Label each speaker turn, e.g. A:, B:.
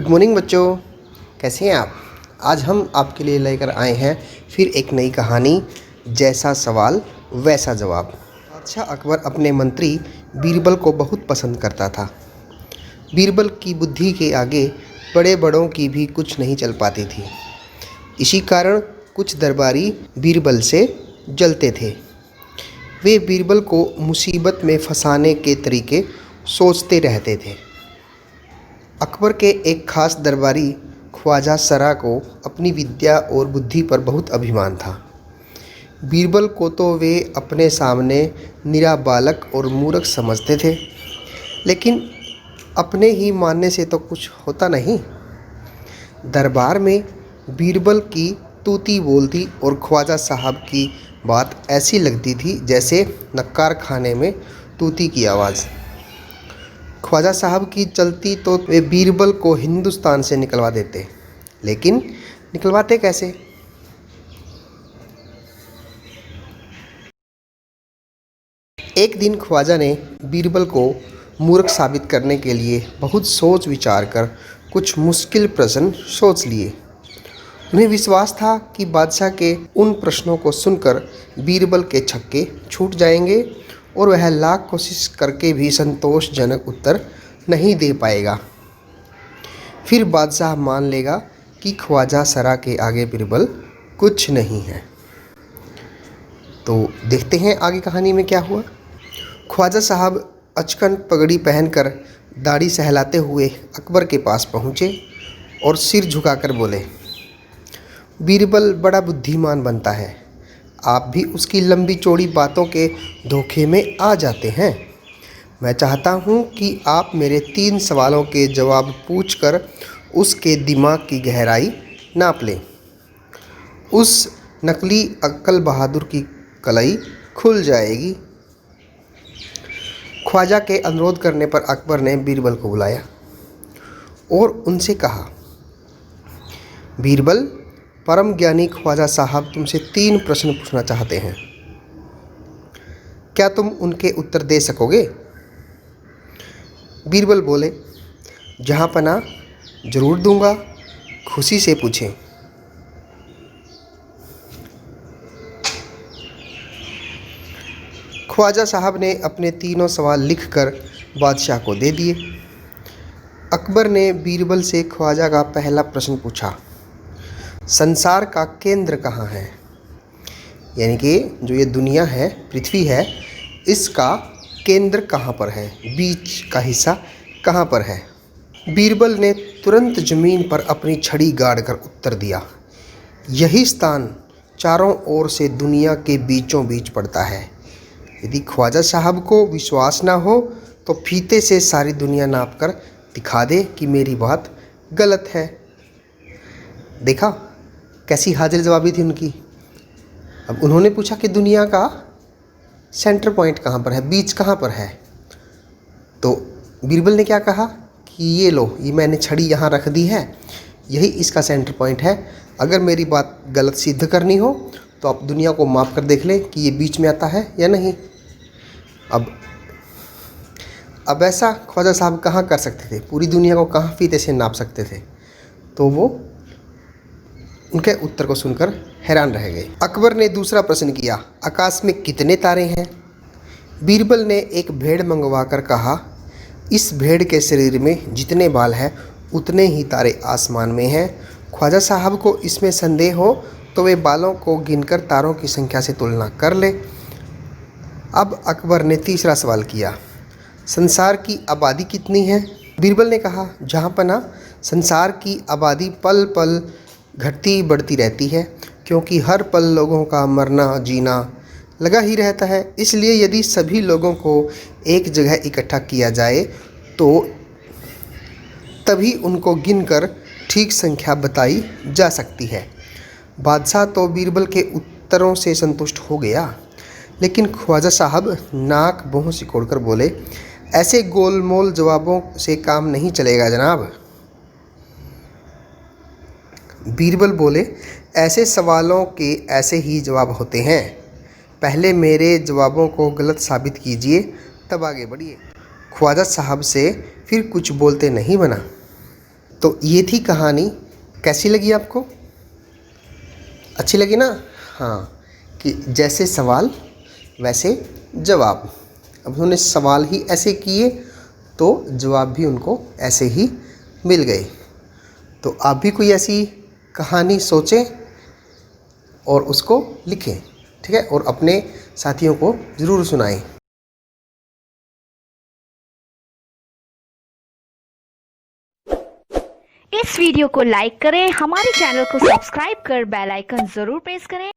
A: Good morning बच्चों, कैसे हैं आप। आज हम आपके लिए लेकर आए हैं फिर एक नई कहानी, जैसा सवाल वैसा जवाब। बादशाह अकबर अपने मंत्री बीरबल को बहुत पसंद करता था। बीरबल की बुद्धि के आगे बड़े बड़ों की भी कुछ नहीं चल पाती थी। इसी कारण कुछ दरबारी बीरबल से जलते थे। वे बीरबल को मुसीबत में फंसाने के तरीके सोचते रहते थे। अकबर के एक खास दरबारी ख्वाजा सरा को अपनी विद्या और बुद्धि पर बहुत अभिमान था। बीरबल को तो वे अपने सामने निरा बालक और मूर्ख समझते थे, लेकिन अपने ही मानने से तो कुछ होता नहीं। दरबार में बीरबल की तूती बोलती और ख्वाजा साहब की बात ऐसी लगती थी जैसे नक्कार खाने में तूती की आवाज़। ख्वाजा साहब की चलती तो वे बीरबल को हिंदुस्तान से निकलवा देते, लेकिन निकलवाते कैसे। एक दिन ख्वाजा ने बीरबल को मूर्ख साबित करने के लिए बहुत सोच विचार कर कुछ मुश्किल प्रश्न सोच लिए। उन्हें विश्वास था कि बादशाह के उन प्रश्नों को सुनकर बीरबल के छक्के छूट जाएंगे और वह लाख कोशिश करके भी संतोषजनक उत्तर नहीं दे पाएगा। फिर बादशाह मान लेगा कि ख्वाजा सरा के आगे बीरबल कुछ नहीं है। तो देखते हैं आगे कहानी में क्या हुआ। ख्वाजा साहब अचकन पगड़ी पहनकर दाढ़ी सहलाते हुए अकबर के पास पहुँचे और सिर झुकाकर बोले, बीरबल बड़ा बुद्धिमान बनता है, आप भी उसकी लंबी चौड़ी बातों के धोखे में आ जाते हैं। मैं चाहता हूं कि आप मेरे 3 सवालों के जवाब पूछकर उसके दिमाग की गहराई नाप लें। उस नकली अक्ल बहादुर की कलई खुल जाएगी। ख्वाजा के अनुरोध करने पर अकबर ने बीरबल को बुलाया और उनसे कहा, बीरबल, परम ज्ञानी ख्वाजा साहब तुमसे 3 प्रश्न पूछना चाहते हैं। क्या तुम उनके उत्तर दे सकोगे। बीरबल बोले, जहाँ पना जरूर दूंगा, खुशी से पूछें। ख्वाजा साहब ने अपने 3 सवाल लिखकर बादशाह को दे दिए। अकबर ने बीरबल से ख्वाजा का पहला प्रश्न पूछा, संसार का केंद्र कहाँ है। यानी कि जो ये दुनिया है, पृथ्वी है, इसका केंद्र कहाँ पर है, बीच का हिस्सा कहाँ पर है। बीरबल ने तुरंत ज़मीन पर अपनी छड़ी गाड़कर उत्तर दिया, यही स्थान चारों ओर से दुनिया के बीचों बीच पड़ता है। यदि ख्वाजा साहब को विश्वास ना हो तो फीते से सारी दुनिया नापकर दिखा दे कि मेरी बात गलत है। देखा कैसी हाजिर जवाबी थी उनकी। अब उन्होंने पूछा कि दुनिया का सेंटर पॉइंट कहाँ पर है, बीच कहाँ पर है। तो बीरबल ने क्या कहा कि ये लो, ये मैंने छड़ी यहाँ रख दी है, यही इसका सेंटर पॉइंट है। अगर मेरी बात गलत सिद्ध करनी हो तो आप दुनिया को माप कर देख लें कि ये बीच में आता है या नहीं। अब ऐसा ख्वाजा साहब कहाँ कर सकते थे, पूरी दुनिया को कहाँ फीते से नाप सकते थे। तो वो उनके उत्तर को सुनकर हैरान रह गए। अकबर ने दूसरा प्रश्न किया, आकाश में कितने तारे हैं। बीरबल ने एक भेड़ मंगवाकर कहा, इस भेड़ के शरीर में जितने बाल हैं उतने ही तारे आसमान में हैं। ख्वाजा साहब को इसमें संदेह हो तो वे बालों को गिनकर तारों की संख्या से तुलना कर ले। अब अकबर ने तीसरा सवाल किया, संसार की आबादी कितनी है। बीरबल ने कहा, जहाँ पना संसार की आबादी पल पल घटती बढ़ती रहती है, क्योंकि हर पल लोगों का मरना जीना लगा ही रहता है। इसलिए यदि सभी लोगों को एक जगह इकट्ठा किया जाए तो तभी उनको गिनकर ठीक संख्या बताई जा सकती है। बादशाह तो बीरबल के उत्तरों से संतुष्ट हो गया, लेकिन ख्वाजा साहब नाक भौं सिकोड़कर बोले, ऐसे गोलमोल जवाबों से काम नहीं चलेगा जनाब। बीरबल बोले, ऐसे सवालों के ऐसे ही जवाब होते हैं, पहले मेरे जवाबों को गलत साबित कीजिए तब आगे बढ़िए। ख्वाजा साहब से फिर कुछ बोलते नहीं बना। तो ये थी कहानी। कैसी लगी आपको? अच्छी लगी ना? हाँ, कि जैसे सवाल वैसे जवाब। अब उन्होंने सवाल ही ऐसे किए तो जवाब भी उनको ऐसे ही मिल गए। तो आप भी कोई ऐसी कहानी सोचें और उसको लिखें, ठीक है, और अपने साथियों को ज़रूर सुनाएं।
B: इस वीडियो को लाइक करें, हमारे चैनल को सब्सक्राइब कर बेल आइकन जरूर प्रेस करें।